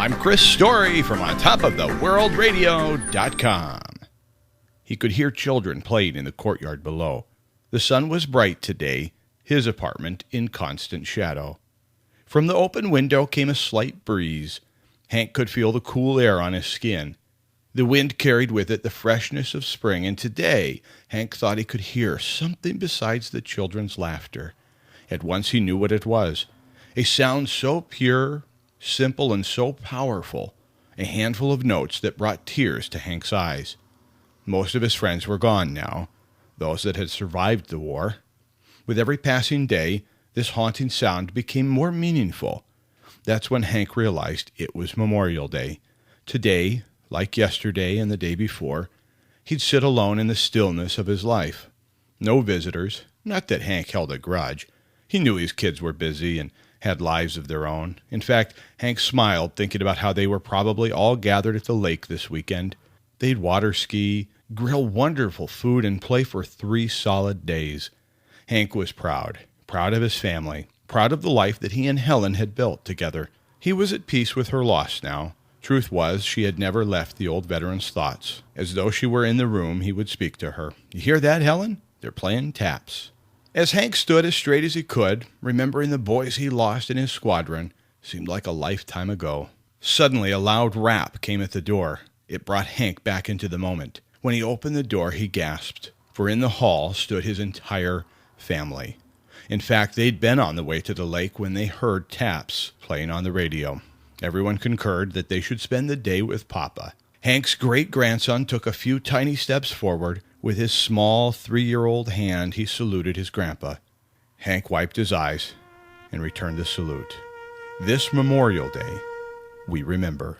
I'm Chris Story from ontopoftheworldradio.com. He could hear children playing in the courtyard below. The sun was bright today, his apartment in constant shadow. From the open window came a slight breeze. Hank could feel the cool air on his skin. The wind carried with it the freshness of spring, and today Hank thought he could hear something besides the children's laughter. At once he knew what it was. A sound so pure, simple, and so powerful, a handful of notes that brought tears to Hank's eyes. Most of his friends were gone now, those that had survived the war. With every passing day, this haunting sound became more meaningful. That's when Hank realized it was Memorial Day. Today, like yesterday and the day before, he'd sit alone in the stillness of his life. No visitors, not that Hank held a grudge. He knew his kids were busy and had lives of their own. In fact, Hank smiled thinking about how they were probably all gathered at the lake this weekend. They'd water ski, grill wonderful food, and play for 3 solid days. Hank was proud of his family, proud of the life that he and Helen had built together. He was at peace with her loss now. Truth was, she had never left the old veteran's thoughts. As though she were in the room, he would speak to her. "You hear that, Helen? They're playing taps." As Hank stood as straight as he could, remembering the boys he lost in his squadron, seemed like a lifetime ago. Suddenly a loud rap came at the door. It brought Hank back into the moment. When he opened the door, he gasped, for in the hall stood his entire family. In fact, they'd been on the way to the lake when they heard taps playing on the radio. Everyone concurred that they should spend the day with Papa. Hank's great-grandson took a few tiny steps forward. With his small 3-year-old hand, he saluted his grandpa. Hank wiped his eyes and returned the salute. This Memorial Day, we remember.